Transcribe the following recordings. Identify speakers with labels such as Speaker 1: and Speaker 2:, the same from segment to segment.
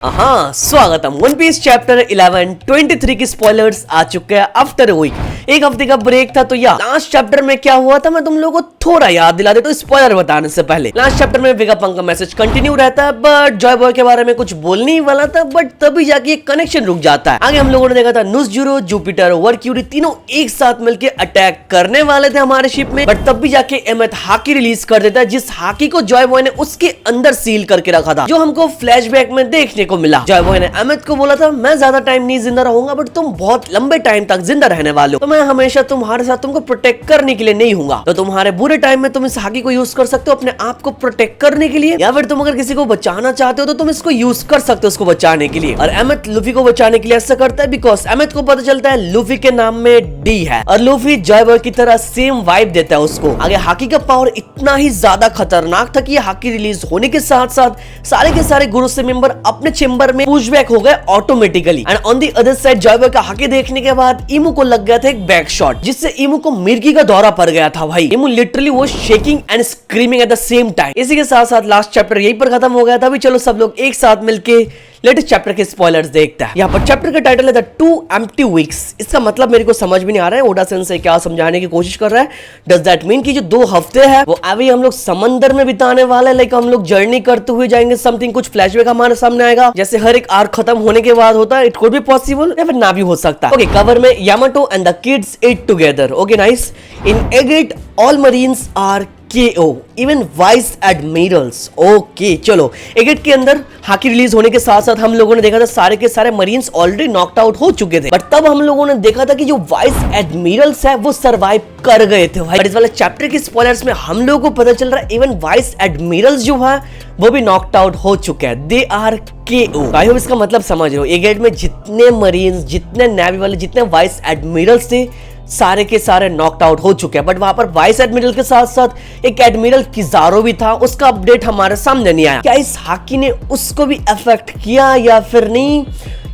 Speaker 1: हाँ, स्वागतम। One piece chapter 11 23 की स्पॉयलर्स आ चुके हैं आफ्टर वीक। एक हफ्ते का ब्रेक था, तो या लास्ट चैप्टर में क्या हुआ था मैं तुम लोगों को थोड़ा याद दिला देता हूँ स्पॉइलर बताने से पहले। लास्ट चैप्टर में वेगापंक का मैसेज कंटिन्यू रहता है, बट जॉय बॉय के बारे में कुछ बोलने ही वाला था, बट तभी जाके एक कनेक्शन रुक जाता है। आगे हम लोगों ने देखा था नुज़जुरो, जुपिटर, वर्क्यूरी तीनों एक साथ मिलकर अटैक करने वाले थे हमारे शिप में, बट तब भी जाके एमेथ हाकी रिलीज कर देता है, जिस हाकी को जॉय बॉय ने उसके अंदर सील करके रखा था, जो हमको फ्लैशबैक में देखने को मिला। जॉय बॉय ने एमेथ को बोला था मैं ज्यादा टाइम नहीं जिंदा रहूंगा, बट तुम बहुत लंबे टाइम तक जिंदा रहने वाले हो, तो मैं हमेशा तुम्हारे साथ तुमको प्रोटेक्ट करने के लिए नहीं हूंगा। तो तुम्हारे बुरे टाइम में तुम इस हाकी को यूज कर सकते हो अपने आप को प्रोटेक्ट करने के लिए, या फिर तुम अगर किसी को बचाना चाहते हो तो तुम इसको यूज कर सकते हो उसको बचाने के लिए। और एमेथ लूफी को बचाने के लिए ऐसा करता है बिकॉज एमेथ को पता चलता है लूफी के नाम में डी है, और लूफी जॉय बॉय की तरह सेम वाइब देता है उसको। आगे हाकी का पावर इतना ही ज्यादा खतरनाक था कि ये हाकी रिलीज होने के साथ साथ सारे के सारे गुरु से मेंबर अपने चेंबर में पुशबैक हो गए automatically. And on the other side Joy Boy का हाकी देखने के बाद इमू को लग गया था एक बैक शॉट, जिससे इमू को मिर्गी का दौरा पड़ गया था। भाई इमू लिटरली वो shaking and screaming at the same time. इसी के साथ साथ लास्ट चैप्टर यहीं पर खत्म हो गया था। अभी चलो सब लोग एक साथ मिलके लेटेस्ट चैप्टर के स्पॉयलर्स देखता है। यहाँ पर चैप्टर का टाइटल है द 2 एम्प्टी वीक्स। इसका मतलब मेरे को समझ भी नहीं आ रहा है ओडा सेंसेई क्या समझाने की कोशिश कर रहा है। डज दैट मीन कि जो 2 हफ्ते हैं वो अभी हम लोग समंदर में बिताने वाले, लाइक हम लोग जर्नी करते हुए जाएंगे, समथिंग कुछ फ्लैशबैक हमारे सामने आएगा जैसे हर एक आर्क खत्म होने के बाद होता है। इट कुड बी पॉसिबल या फिर ना भी हो सकता है। ओके, कवर में Yamato and the kids eat together. Okay nice. In Egghead all marines are KO, even vice admirals. Okay चलो, एगेट के अंदर हाकी रिलीज होने के साथ साथ हम लोगों ने देखा था सारे के सारे मरीन्स ऑलरेडी नॉकड आउट हो चुके थे, बट तब हम लोगों ने देखा था कि जो वाइस एडमिरल्स है वो सरवाइव कर गए थे। भाई इस वाले चैप्टर के स्पॉयलर्स में हम लोगों को पता चल रहा है इवन वाइस एडमिरल्स जो है वो भी नॉकड आउट हो चुके हैं। They are KO। I hope इसका मतलब समझ रहे हो। एगेट में जितने मरीन्स, जितने नेवी वाले, जितने वाइस एडमिरल्स थे सारे के सारे नॉकड आउट हो चुके हैं, बट वहां पर वाइस एडमिरल के साथ साथ एक एडमिरल किजारो भी था, उसका अपडेट हमारे सामने नहीं आया। क्या इस हाकी ने उसको भी अफेक्ट किया या फिर नहीं,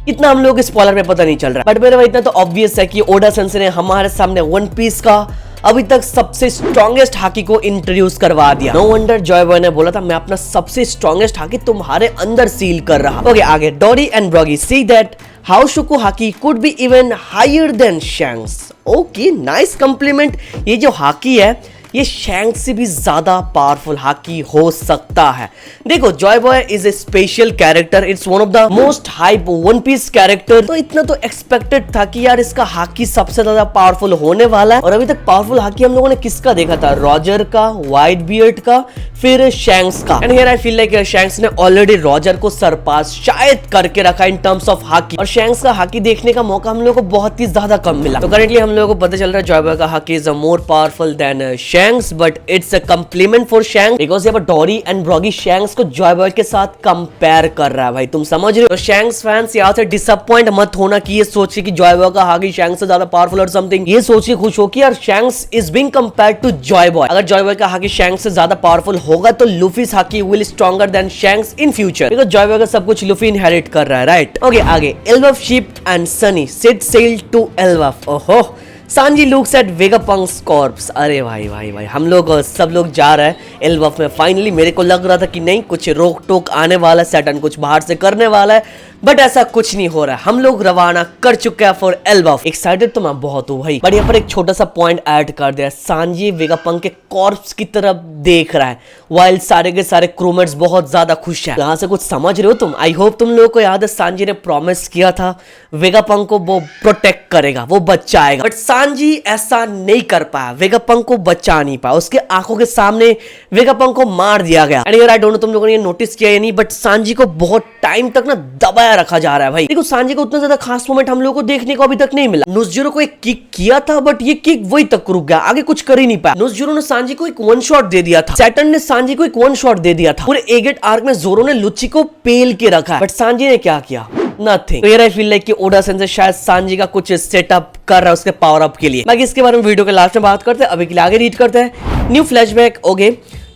Speaker 1: इतना हम लोग स्पॉइलर में पता नहीं चल रहा। बट मेरे इतना तो ऑब्वियस है कि ओडा सेंसेई ने हमारे सामने वन पीस का अभी तक सबसे स्ट्रॉन्गेस्ट हाकी को इंट्रोड्यूस करवा दिया। नो वंडर जॉय बॉय ने बोला था मैं अपना सबसे स्ट्रॉन्गेस्ट हाकी तुम्हारे अंदर सील कर रहा। ओके आगे Dorry and Brogy see that how शुकु haki could be even higher than Shanks. Okay nice compliment. ये जो हाकी है ये शैंक्स से भी ज्यादा पावरफुल हाकी हो सकता है। देखो Joy Boy is a special character, it's one of the most hype One Piece character, तो इतना तो एक्सपेक्टेड था कि यार इसका हाकी सबसे ज्यादा पावरफुल होने वाला है। और अभी तक पावरफुल हाकी हम लोगों ने किसका देखा था? रॉजर का, व्हाइट बियर्ड का, फिर शैंक्स का। And here I feel like shanks ने ऑलरेडी रॉजर को सरपास शायद करके रखा इन टर्म्स ऑफ हाकी, और शैंक्स का हाकी देखने का मौका हम लोगों को बहुत ही ज्यादा कम मिला। तो करेंटली हम लोगों को पता चल रहा है जॉय बॉय का hockey is more powerful than shanks, but it's a compliment for shanks because यहाँ पर डोरी एंड ब्रॉगी शैंक्स को जॉय बॉय के साथ कंपेयर कर रहा है। भाई तुम समझ रहे हो? तो शैंक्स फैंस यहाँ से डिसअपॉइंट मत होना कि ये सोचे कि जॉय बॉय का हाकी शैंक्स से ज्यादा पावरफुल और समथिंग। ये सोच के खुश हो कि यार Shanks is being compared to Joy Boy. अगर जॉय बॉय का हाकी शैंक्स से ज्यादा पावरफुल होगा तो Luffy's haki will stronger than Shanks in future, because Joy Boy का सब कुछ लूफी इनहेरिट कर रहा है, राइट? ओके आगे Elbaf ship and Sunny set sail to Elbaf. ओहो, Sanji looks at Vegapunk's corpse. अरे भाई भाई भाई, हम लोग सब लोग जा रहे हैं एल्बफ में। फाइनली मेरे को लग रहा था कि नहीं कुछ रोक टोक आने वाला है, सैटर्न कुछ बाहर से करने वाला है, बट ऐसा कुछ नहीं हो रहा है। हम लोग रवाना कर चुके हैं फॉर एल्बफ। एक्साइटेड तो मैं बहुत हूँ भाई, बट यहाँ पर एक छोटा सा पॉइंट ऐड कर दिया। सांजी वेगापंक के कॉर्प्स की तरफ देख रहा है, वाइल सारे के सारे क्रूमेट्स बहुत ज्यादा खुश है। यहाँ से कुछ समझ रहे हो तुम? आई होप तुम लोगों को याद है सांजी ने प्रॉमिस किया था वेगापंक को वो प्रोटेक्ट करेगा, वो बचाएगा, बट सांजी ऐसा नहीं कर पाया, वेगापंक को बचा नहीं पाया। उसके आंखों के सामने वेगापंक को मार दिया गया। एंड आई डोंट नो तुम लोगों ने ये नोटिस किया या नहीं, बट सांजी को बहुत टाइम तक ना दबाया रखा जा रहा है। भाई देखो सांजी को उतना ज्यादा खास मोमेंट हम लोगों को देखने को अभी तक नहीं मिला। नुज़जुरो को एक किक किया था, बट ये किक वही तक रुक गया, आगे कुछ कर ही नहीं पाया। नुज़जुरो ने सांजी को एक वन शॉट दे दिया था, सैटर्न ने सांजी को एक वन शॉट दे दिया था। पूरे एगेट आर्क में जोरो ने लुच्ची को पेल के रखा है, बट सांजी ने क्या किया? नथिंग। तो आई फील लाइक कि ओडा सेंसेई शायद सांजी का कुछ सेटअप कर रहा है उसके पावर अप के लिए। बाकी इसके बारे में वीडियो के लास्ट में बात करते हैं, अभी के लिए आगे रीड करते हैं। New flashback. Okay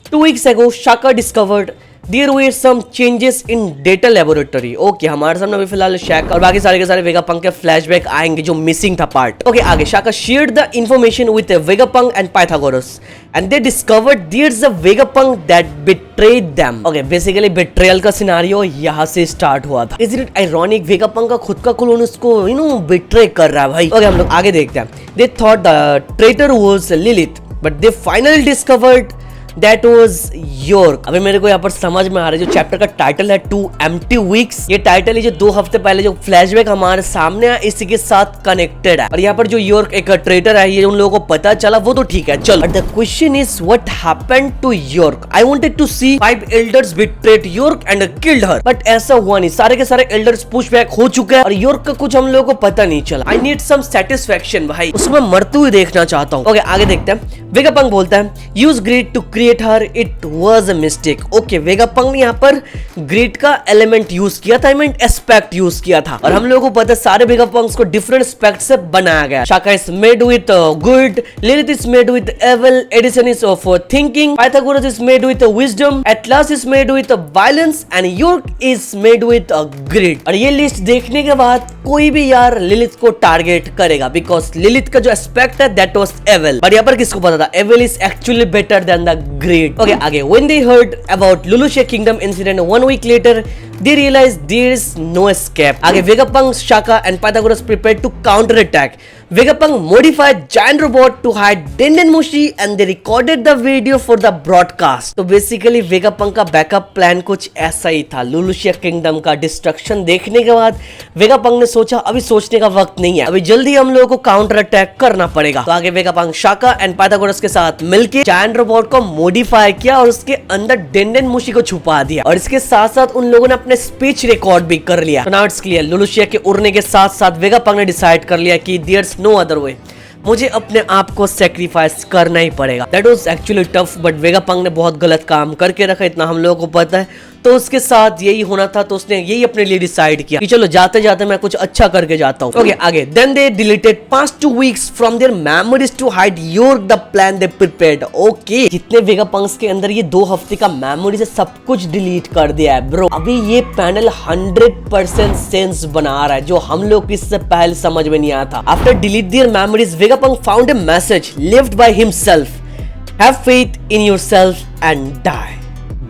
Speaker 1: 2 weeks ago Shaka discovered there were some changes in data laboratory. Okay, हमारे सामने अभी फिलहाल शैका और बाकी सारे के सारे वेगापंक के फ्लैशबैक आएंगे जो मिसिंग था पार्ट। ओके, आगे Shaka shared the information with Vegapunk and Pythagoras and they discovered there is a Vegapunk that betrayed them. Okay, basically betrayal का सिनेरियो यहाँ से स्टार्ट हुआ था। इज इट आयरॉनिक, वेगापंक का खुद का क्लोन उसको बिट्रे कर रहा है भाई। ओके, हम लोग आगे देखते हैं। They thought the traitor was Lilith but they finally discovered That was York। अभी मेरे को यहाँ पर समझ में आ रहा है जो चैप्टर का टाइटल है 2 Empty Weeks, ये टाइटल है जो 2 हफ्ते पहले जो फ्लैशबैक हमारे सामने है इसी के साथ कनेक्टेड है। और यहाँ पर जो यॉर्क एक ट्रेटर है ये उन लोगों को पता चला वो तो ठीक है, चलो। But the question is what happened to York. I wanted to see 5 elders betrayed York and killed her, but ऐसा हुआ नहीं। सारे के सारे एल्डर्स पुशबैक हो चुके हैं और यॉर्क का कुछ हम लोगों को पता नहीं चला। आई नीड सम सेटिस्फैक्शन भाई, उसको मैं मरते हुए देखना चाहता हूँ। ओके, आगे देखते हैं। वेगापंक बोलता है use greed to create her, it was a mistake. Okay, Vegapunk ने यहाँ पर ग्रीड का एलिमेंट यूज किया था, आई मीन एस्पेक्ट यूज किया था। और हम लोगों को पता है सारे वेगापंक्स को डिफरेंट एस्पेक्ट से बनाया गया। Shaka is made with good, Lilith is made with evil, Edison is of thinking, Pythagoras is made with wisdom, Atlas is made with violence and York is made with greed. और ये list देखने के बाद कोई भी यार Lilith को target करेगा बिकॉज लिलिथ का जो एस्पेक्ट है दैट वाज एविल। बट यहाँ पर किसको पता था evil is actually better than the great. Okay, आगे when they heard about Lulusia Kingdom incident 1 week later they realized there is no escape। आगे Vegapunk, Shaka and Pythagoras prepared to counter attack। Vegapunk modified giant robot to hide Dendenmushi and they recorded the video for the broadcast। तो basically Vegapunk का backup plan कुछ ऐसा ही था। लुलुशिया kingdom का destruction देखने के बाद Vegapunk ने सोचा अभी सोचने का वक्त नहीं है, अभी जल्दी हम लोगों को काउंटर अटैक करना पड़ेगा। तो आगे Vegapunk, Shaka and Pythagoras के साथ मिलकर जायंट रोबोट को मॉडिफाई किया और उसके अंदर डेंडेनमुशी को छुपा दिया और इसके साथ साथ उन लोगों ने अपने स्पीच रिकॉर्ड भी कर लिया। तो नाउ इट्स क्लियर, लुलुशिया के उड़ने के साथ साथ वेगापंक ने डिसाइड कर लिया कि देयर्स नो अदर वे, मुझे अपने आप को सेक्रीफाइस करना ही पड़ेगा। That was actually tough, but Vegapunk ने बहुत गलत काम करके रखा, इतना हम लोगों को पता है। तो उसके साथ यही होना था, तो उसने यही अपने लिए डिसाइड किया कि चलो जाते जाते मैं कुछ अच्छा करके जाता हूँ। ओके, आगे then they deleted past 2 weeks from their memories to hide York the plan they prepared। Okay, जितने वेगापंक्स के अंदर ये 2 हफ्ते का मेमोरी से सब कुछ डिलीट कर दिया है ब्रो। अभी ये पैनल 100% सेंस बना रहा है जो हम लोग को इससे पहले समझ में नहीं आया था। After delete their memories Vegapunk found a message lived by himself, have faith in yourself and die.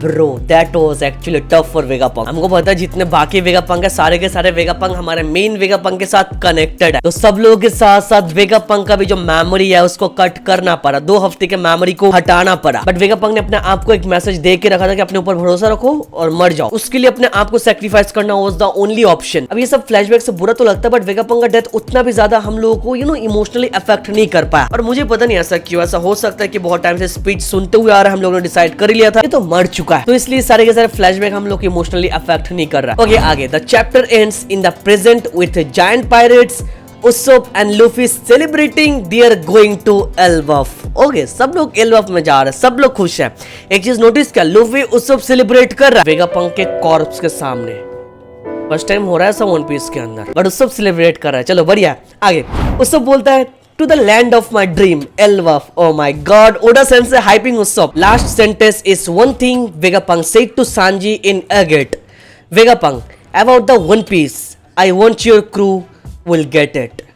Speaker 1: Bro that was actually tough for Vegapunk. हमको पता है जितने बाकी वेगापंक है सारे के सारे वेगापंक हमारे मेन वेगापंक के साथ कनेक्टेड है, तो सब लोगों के साथ साथ वेगापंक का भी जो मेमोरी है उसको कट करना पड़ा, 2 हफ्ते के मेमोरी को हटाना पड़ा। बट वेगापंक ने अपने आप को एक मैसेज दे के रखा था कि अपने ऊपर भरोसा रखो और मर जाओ, उसके लिए अपने आप को सैक्रिफाइस करना वाज द ओनली ऑप्शन। अब ये सब फ्लैशबैक से बुरा तो लगता है बट वेगापंक का डेथ उतना भी ज्यादा हम लोगों को इमोशनली अफेक्ट नहीं कर पाया। और मुझे पता नहीं ऐसा क्यों, ऐसा हो सकता है कि बहुत टाइम से स्पीच सुनते हुए आ रहा है, हम लोगों ने डिसाइड कर लिया था ये तो मर चुका है, तो इसलिए सारे के सारे फ्लैशबैक हम लोग इमोशनली अफेक्ट नहीं कर रहा। ओके, आगे the chapter ends in the present with giant pirates Usopp and Luffy celebrating their going to Elbaf. Okay, सब लोग एल्बफ में जा रहे हैं, सब लोग खुश हैं। एक चीज नोटिस किया, लूफी उसोप सेलिब्रेट कर रहा है वेगापंक के कॉर्प्स के सामने। फर्स्ट टाइम हो रहा है सब वन पीस के अंदर, बट उसोप सेलिब्रेट कर रहा है, चलो बढ़िया। आगे उसोप बोलता है to the land of my dream, Elbaf। Oh my God, Oda Sensei hyping Usopp। Last sentence is one thing Vegapunk said to Sanji in Agate। Vegapunk, about the One Piece, I want your crew will get it।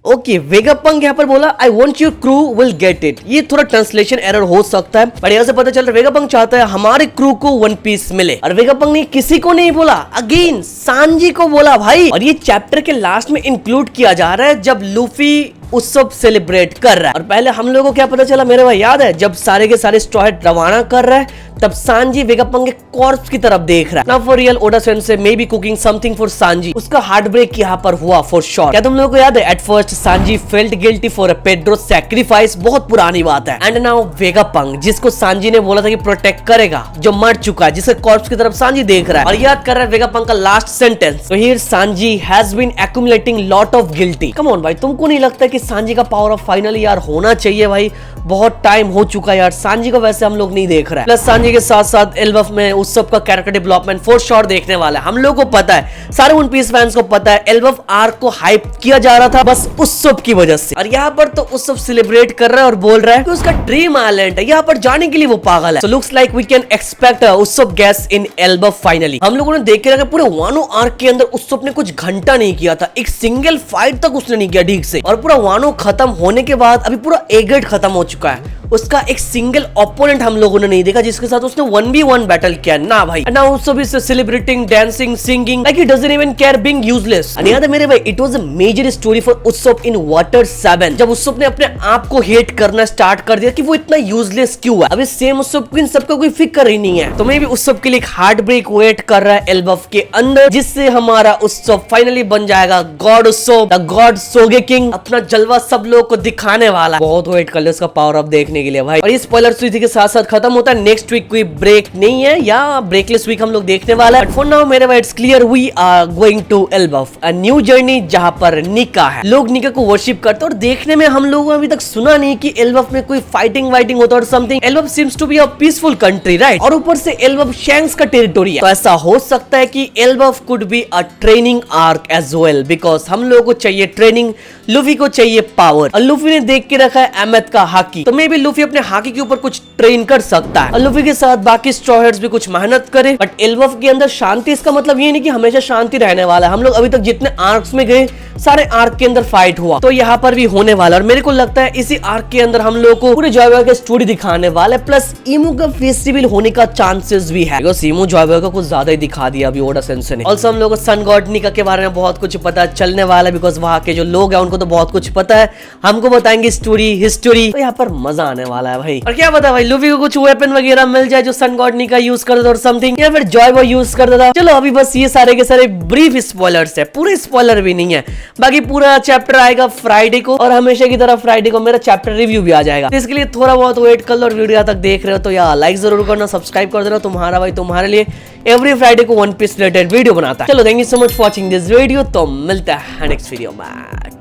Speaker 1: Okay, Vegapunk यहाँ पर बोला I want your crew will get it. ये थोड़ा translation error हो सकता है but यहाँ से पता चल रहा है वेगापंक चाहता है हमारे क्रू को वन पीस मिले। और वेगापंक ने किसी को नहीं बोला, अगेन सांजी को बोला भाई। और ये चैप्टर के लास्ट में इंक्लूड किया जा रहा है जब लूफी उत्सव सेलिब्रेट कर रहा है। और पहले हम लोगों को क्या पता चला मेरे भाई याद है, जब सारे के सारे स्ट्रॉ हेड रवाना कर रहा है तब सांजी वेगापंक के कॉर्प्स की तरफ देख रहा है। Now for real Oda sensei may be cooking something for Sanji. उसका हार्ट ब्रेक यहाँ पर हुआ फॉर श्योर। क्या तुम लोगों को याद है at first Sanji felt guilty for a Pedro sacrifice, बहुत पुरानी बात है। एंड नाउ वेगापंक जिसको सांजी ने बोला था कि प्रोटेक्ट करेगा, जो मर चुका है, जिसके कॉर्प्स की तरफ सांजी देख रहा है और याद कर रहा है वेगापंक का लास्ट सेंटेंस। तो here Sanji has been accumulating lot of guilty. Come on भाई, तुमको नहीं लगता कि सांजी का पावर ऑफ फाइनली यार होना चाहिए भाई? बहुत टाइम हो चुका है यार, सांजी को वैसे हम लोग नहीं देख रहे हैं। प्लस सांजी उसी के साथ साथ एल्बफ में उस सब का कैरेक्टर डेवलपमेंट फॉर श्योर देखने वाला है। हम लोग को पता है, सारे वन पीस फैंस को पता है, एल्बफ आर्क को हाइप किया जा रहा था बस उस सब की वजह से। और यहाँ पर तो उस सब सेलिब्रेट कर रहा है और बोल रहा है कि उसका ड्रीम आइलैंड है, यहाँ पर जाने के लिए वो पागल है। So looks like we can expect उस सब गैस इन एल्बफ फाइनली। हम लोगों ने देख के रखा पूरे वानो आर्क के अंदर उस सब ने कुछ घंटा नहीं किया था, एक सिंगल फाइट तक उसने नहीं किया ठीक से। और पूरा वानो खत्म होने के बाद अभी पूरा एगेट खत्म हो चुका है, उसका एक सिंगल ओपोनेंट हम लोगों ने नहीं देखा जिसके साथ उसने 1v1 बैटल किया ना भाई। ना उस सब is celebrating, dancing, singing like he doesn't even care being useless. और याद है मेरे भाई, it was a major story for Usopp in water 7 जब उस्सोप ने अपने आप को हेट करना स्टार्ट कर दिया कि वो इतना यूजलेस क्यों है। अभी सेम उस्सोप को इन सबका कोई फिक्र ही नहीं है। तो मैं भी उस्सोप के लिए एक हार्ट ब्रेक वेट कर रहा है एल्बफ के अंदर, जिससे हमारा उस्सोप फाइनली बन जाएगा गॉड उस्सोप, द गॉड सोगेकिंग। अपना जलवा सब लोग को दिखाने वाला। बहुत वेट कर ले उसका पावर अप देखने के लिए भाई। और ये स्पॉइलर इसी के साथ साथ खत्म होता है। नेक्स्ट वीक कोई ब्रेक नहीं है या ब्रेकलेस वीक हम लोग देखने वाला है। बट फॉर नाउ मेरे भाई it's clear, we are going to Elbaf, a new journey जहां पर निका है। लोग निका को वर्शिप करते हैं और देखने में हम लोगों ने अभी तक सुना नहीं कि एल्बफ में कोई फाइटिंग वाइटिंग होता और something. Elbaf seems to be a peaceful country right, और ऊपर से एल्बफ शैंक्स का टेरिटोरी है। तो ऐसा हो सकता है कि Elbaf could be a training arc as well, because हम लोगों को चाहिए ट्रेनिंग, लूफी को चाहिए पावर। और लूफी ने देख के रखा है एमेथ का हाकी, तो मे बी लूफी अपने हाकी के ऊपर कुछ ट्रेन कर सकता है। और लूफी के साथ बाकी स्ट्रॉ हेड्स भी कुछ मेहनत करे। बट एल्बफ के अंदर शांति, इसका मतलब ये नहीं कि हमेशा शांति रहने वाला है। हम लोग अभी तक जितने आर्क्स में गए सारे आर्क के अंदर फाइट हुआ, तो यहाँ पर भी होने वाला। और मेरे को लगता है इसी आर्क के अंदर हम लोग को पूरे जॉयबॉय का स्टोरी दिखाने वाले, प्लस ईमू का फेस्टिवल होने का चांसेस भी है, बिकॉज़ ईमू जॉयबॉय का कुछ ज्यादा ही दिखा दिया अभी ओडा सेंसेई ने। ऑल्सो हम लोग को सन गॉड निका के बारे में बहुत कुछ पता चलने वाला है, बिकॉज वहाँ के जो लोग हैं उनको तो बहुत कुछ पता है, हमको बताएंगे स्टोरी हिस्टोरी, तो यहाँ पर मजा आने वाला है भाई। और क्या पता भाई लूफी को कुछ वेपन वगैरह मिल जाए जो सन गॉड निका यूज कर देता और समथिंग, या फिर जॉयबॉय यूज कर देता। चलो अभी बस ये सारे के सारे ब्रीफ स्पॉयलर्स है, पूरे स्पॉइलर भी नहीं है। बाकी पूरा चैप्टर आएगा फ्राइडे को, और हमेशा की तरह फ्राइडे को मेरा चैप्टर रिव्यू भी आ जाएगा। तो इसके लिए थोड़ा बहुत वेट कर लो, और वीडियो तक देख रहे हो तो यार लाइक जरूर करना, सब्सक्राइब कर देना। तुम्हारा भाई तुम्हारे लिए एवरी फ्राइडे को वन पीस रिलेटेड वीडियो बनाता है। चलो thank you so much for watching this video, तो मिलता है नेक्स्ट वीडियो में।